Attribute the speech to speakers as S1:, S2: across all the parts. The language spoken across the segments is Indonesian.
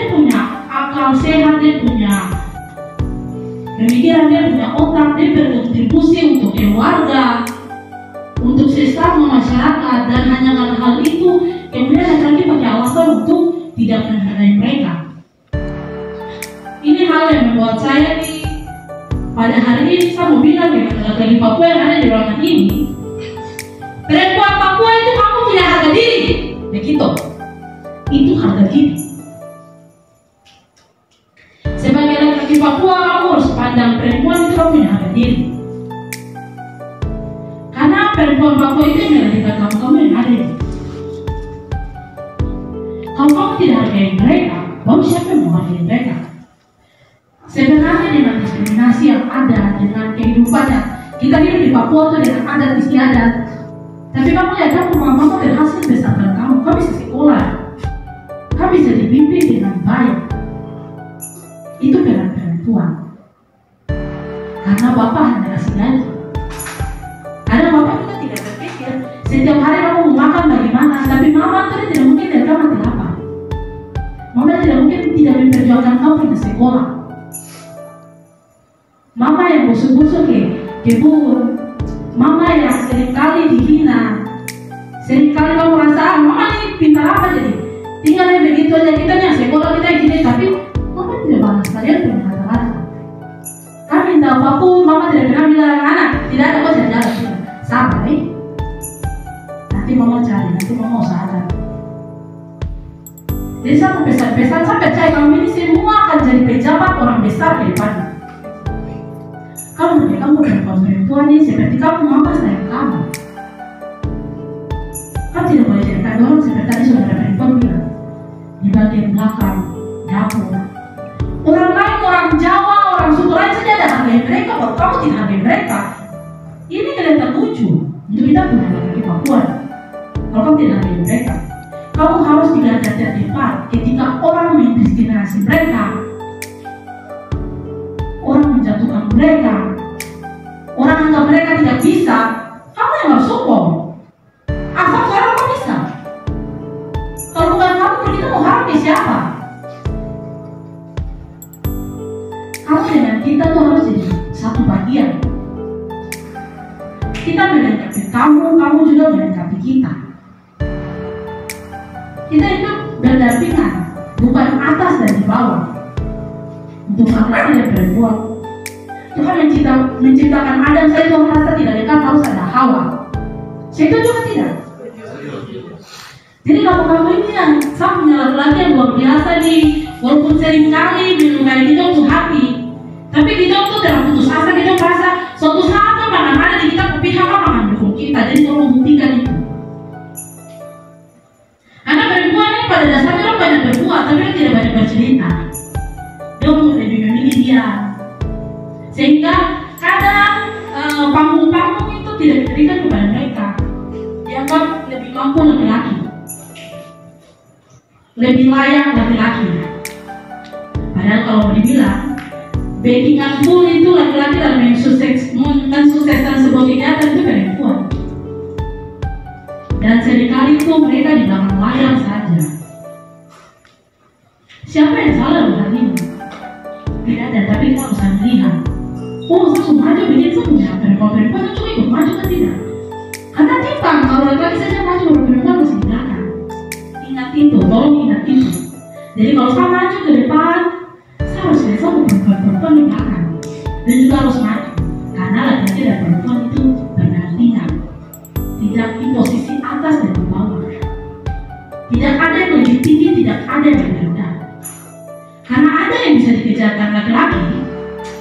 S1: dia punya akal sehat, dia punya pemikiran, dia punya otak, dia berkontribusi untuk keluarga, untuk sesama masyarakat, dan hanya karena hal itu kemudian laki-laki pakai alasan untuk tidak menghargai mereka. Ini hal yang membuat saya nih pada hari ini saya mau bilang dengan laki-laki Papua yang ada di ruangan ini, perempuan Papua itu kamu punya harga diri, begitu. Itu harga diri. Sebagai laki-laki Papua kamu harus pandang perempuan itu kamu punya harga diri. Karena perempuan Papua itu yang melahirkan kamu yang ada. Kalau kamu tidak hargai mereka, baru siapa yang mau hargai mereka? Sebenarnya dengan diskriminasi yang ada, dengan kehidupannya, kita hidup di Papua itu dengan adat istiadat. Tapi kamu lihat kamu, mama berhasil besarkan kamu bisa sekolah, kamu bisa dibimbing dengan baik. Itu peran perempuan. Karena bapak hanya kasih gaji. Karena bapak juga tidak berpikir setiap hari kamu mau makan bagaimana. Tapi mama tadi tidak mungkin dari kamu mati lapar. Mama tidak mungkin tidak memperjuangkan kamu ke sekolah. Mama yang busuk-busuk ke bubur, mama yang seringkali dihina, seringkali kamu rasa mama ini pintar apa jadi, tinggalnya begitu aja, kita nih sekolah kita gini, tapi mama tidak balas kalian punya kata-kata. Kami minta apapun, mama tidak pernah bilang anak tidak ada kok jalan-jalan, sabar nanti mama cari, nanti mama usahakan. Jadi saya mau pesan-pesan, saya percaya kamu ini semua akan jadi pejabat orang besar ke depannya. Kamu perempuan ini seperti kamu, mama sayang kamu. Kamu tidak boleh jadikan orang seperti tadi saudara perempuan bilang di bagian belakang dapur. Orang lain, orang Jawa, orang suku lain saja ada hargai mereka, kalau kamu tidak hargai mereka, ini kelihatan lucu untuk kita punya laki Papua. Kalau kamu tidak hargai mereka, kamu harus di garda terdepan ketika orang mendiskriminasi mereka, orang menjatuhkan mereka, orang anggap mereka tidak bisa, kamu yang harus support. Asal sekarang kamu bisa. Kalau bukan kamu, kita mau harap ke siapa? Kamu dengan kita tuh harus jadi satu bagian. Kita melengkapi kamu, kamu juga melengkapi kita. Kita itu berdampingan, bukan atas dan di bawah. Untuk laki-laki dan perempuan, Tuhan menciptakan Adam, saya Tuhan rasa tidak dekat harus ada Hawa. Saya juga tidak. Jadi kamu ini yang saya punya laki-laki yang luar biasa nih, walaupun sering kali melukai kita untuk hati, tapi kita tuh tidak putus asa, kita merasa suatu saat mana-mana di kita pihak akan mendukung kita. Jadi tolong buktikan itu. Karena perempuan ini pada dasarnya orang banyak berbuat, tapi orang tidak banyak bercerita. Dia lebih memilih dia, sehingga kadang panggung-panggung itu tidak diberikan kepada mereka. Dianggap lebih mampu laki-laki, lebih layak laki-laki. Padahal kalau dibilang backingan full itu laki-laki dalam mensukseskan sebuah kegiatan itu perempuan. Dan seringkali itu mereka di belakang layar saja. Siapa yang salah dengan ini? Tidak ada, tapi kita harus melihat. Oh, saya maju begitu punya perempuan juga ikut maju kan tidak? Karena timpang kalau laki-laki saja maju, perempuan masih di belakang. Ingat itu, tolong ingat itu. Jadi kalau saya maju ke depan, saya harus lihat sama perempuan di belakang, dan juga harus maju. Karena laki-laki dan perempuan itu berdampingan, tidak di posisi atas dan di bawah. Tidak ada yang lebih tinggi, tidak ada yang lebih rendah. Karena ada yang bisa dikejarkan laki-laki,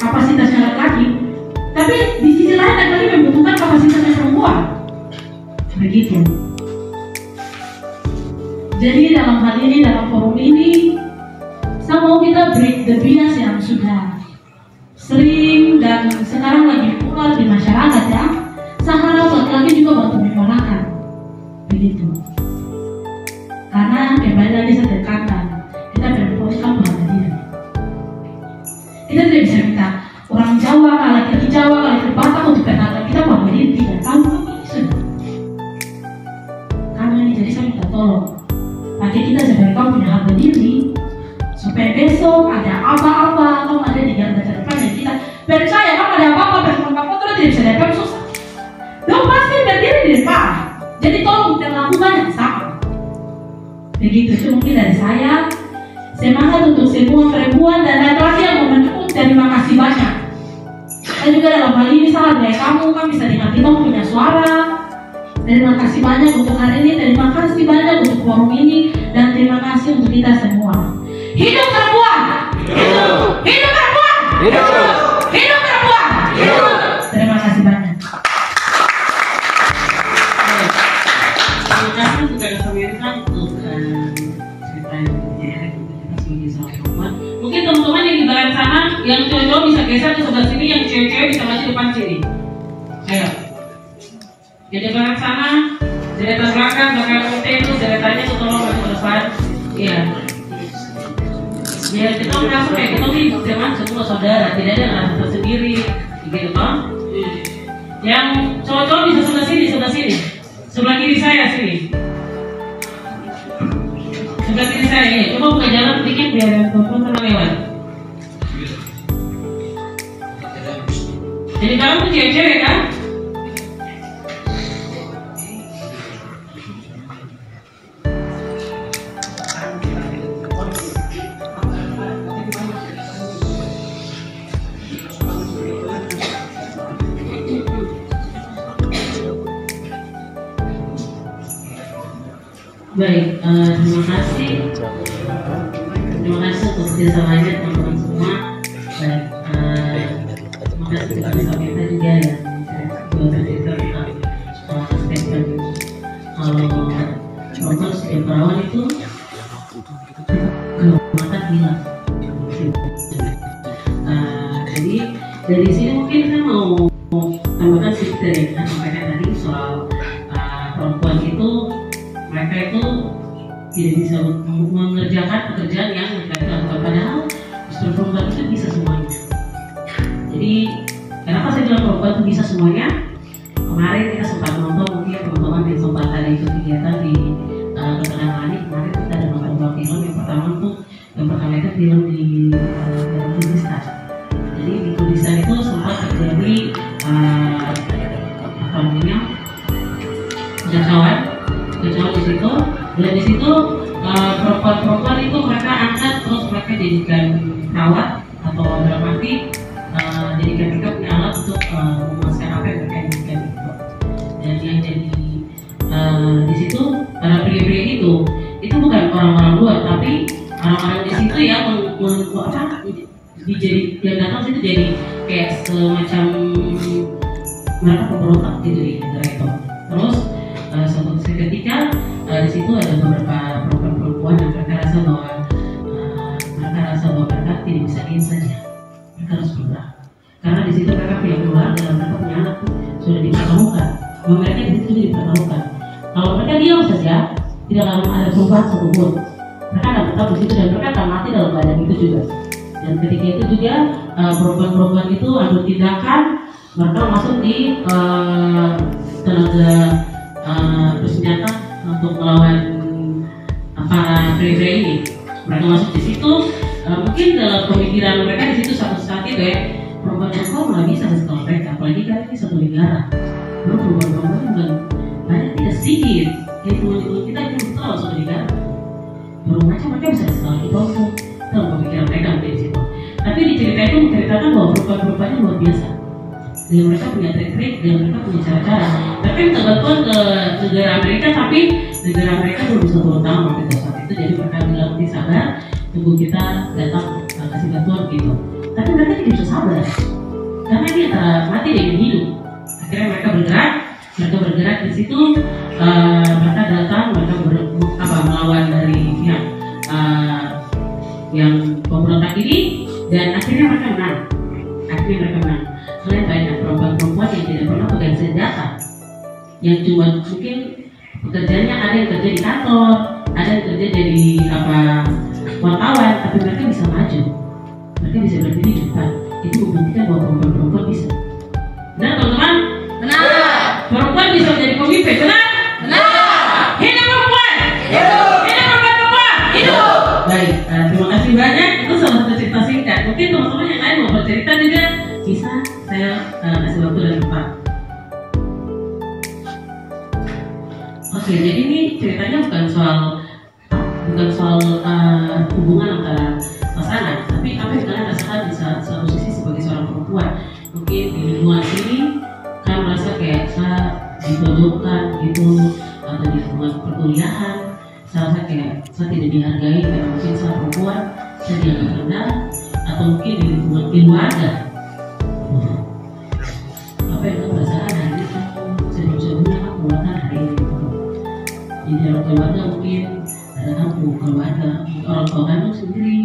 S1: kapasitasnya laki-laki, tapi di sisi lain laki-laki membutuhkan kapasitasnya perempuan. Begitu. Jadi dalam hal ini, dalam forum ini, saya mau kita break the bias yang sudah sering dan sekarang lagi populer di masyarakat ya. Saya harap laki-laki juga bantu menyuarakan. Begitu. Karena kembali lagi saya tekankan, kita perempuan kan berada diri. Kita tidak bisa minta orang Jawa, laki-laki Jawa, laki-laki Batak untuk perkenalkan kita berada diri. Tidak, kamu ini sudah. Kamu ini, jadi saya minta tolong. Pakai kita sebagai kamu punya harga diri, Semangat untuk semua perempuan dan laki-laki yang mendukung. Terima kasih banyak. Dan juga dalam hal ini salah dari kamu kan bisa dengar kita punya suara. Terima kasih banyak untuk hari ini. Terima kasih banyak untuk forum ini. Dan terima kasih untuk kita semua. Hidup perempuan! Hidup! Hidup perempuan! Hidup! Hidup perempuan! Hidup! Terima kasih banyak.
S2: Terima kasih untuk Kak Samirna untuk cerita yang kita sebagai seorang perempuan. Mungkin teman-teman yang di belakang sana, yang cowok bisa geser ke sebelah sini, yang cewek-cewek bisa maju depan sini. Ayo. Yang di belakang sana, deretan belakang hotel itu deretannya tuh tolong maju ke depan. Iya. Ya kita merasa kayak kita nih teman semua saudara, tidak ada yang rasa tersendiri, gitu kan? Yang cowok-cowok bisa sebelah sini, sebelah kiri saya sini. Sebelah kiri saya ya, coba buka jalan sedikit biar teman-teman tenang lewat. Jadi kamu tuh cewek-cewek kan? Baik, terima kasih untuk kerjasamanya teman-teman semua. Baik, terima kasih kepada Samirna juga yang cerita tentang statement kalau proses setiap perawan itu kehormatan hilang. Jadi dari sini mungkin saya mau tambahkan sedikit dari yang saya sampaikan tadi soal perempuan itu mereka itu tidak bisa mengerjakan pekerjaan yang mereka lakukan, padahal justru perempuan itu bisa semuanya. Jadi kenapa saya bilang perempuan itu bisa semuanya? Kemarin kita sempat nonton, mungkin teman-teman yang sempat ada ikut kegiatan di Ketenangan Langit. Kemarin kita ada nonton dua film. Yang pertama itu film di Kurdistan. Jadi di Kurdistan itu sempat terjadi kekacauan di situ, dan di situ perempuan-perempuan itu mereka angkat terus mereka jadikan perawat atau dalam arti jadikan mereka punya alat untuk memuaskan apa yang mereka inginkan itu. Dan yang jadi di situ para pria-pria itu bukan orang-orang luar, tapi orang-orang di situ yang yang datang situ jadi kayak semacam mereka pemberontak gitu di negara itu. Terus suatu ketika di situ ada beberapa perempuan yang mereka rasa bahwa mereka tidak bisa diam saja, mereka harus bergerak karena di situ mereka punya keluarga dan mereka punya anak sudah dipertemukan, mereka di situ sudah dipertemukan. Kalau mereka diam saja, tidak akan ada perubahan satupun. Mereka akan tetap di situ dan mereka akan mati dalam keadaan itu juga. Dan ketika itu juga perempuan-perempuan itu ambil tindakan, mereka masuk di tenaga bersenjata untuk melawan para pria-pria ini. Mereka masuk di situ, mungkin dalam pemikiran mereka di situ satu saat itu ya, perempuan-perempuan nggak bisa sekolah mereka, apalagi kan ini satu negara. Lalu perempuan-perempuan juga banyak tidak sedikit, kayak teman-teman kita yang betul satu negara. Baru macam mereka bisa sekolah di bawah, dalam pemikiran mereka di situ. Tapi di cerita itu menceritakan bahwa perempuan-perempuannya luar biasa. Dan mereka punya trik-trik dan mereka punya cara-cara. Tapi minta bantuan ke negara Amerika, tapi negara Amerika belum bisa turun tangan waktu saat itu. Jadi mereka bilang sabar, tunggu kita datang kasih bantuan gitu. Tapi mereka tidak bisa sabar karena dia antara mati dengan hidup. Akhirnya mereka bergerak di situ. Mereka datang, mereka melawan dari pihak yang pemberontak ini, dan akhirnya mereka menang. Kalian banyak perempuan-perempuan yang tidak pernah pegang senjata, yang cuma mungkin pekerjaannya ada yang kerja di kantor, ada yang kerja jadi wartawan, tapi mereka bisa maju, mereka bisa berdiri di depan. Itu membuktikan bahwa perempuan-perempuan bisa. Benar teman-teman? Benar. Perempuan bisa menjadi pemimpin, benar? Benar. Hidup perempuan. Hidup. Hidup perempuan. Hidup. Baik, terima kasih banyak. Itu salah satu cerita singkat. Mungkin teman-teman yang lain mau bercerita juga bisa, saya kasih waktu dan tempat. Oke, jadi ini ceritanya bukan soal bukan soal hubungan antara pasangan, tapi apa yang kalian rasakan di satu sisi sebagai seorang perempuan. Mungkin di lingkungan sini kan merasa kayak saya dipojokkan gitu, atau di lingkungan perkuliahan saya rasa kayak saya tidak dihargai karena mungkin saya perempuan, saya dianggap rendah, atau mungkin di lingkungan keluarga. Apa yang kamu rasakan hari ini? Sebelum-sebelumnya kamu keluarga hari ini di dalam keluarga, mungkin ada kamu keluarga, orang tua kamu sendiri.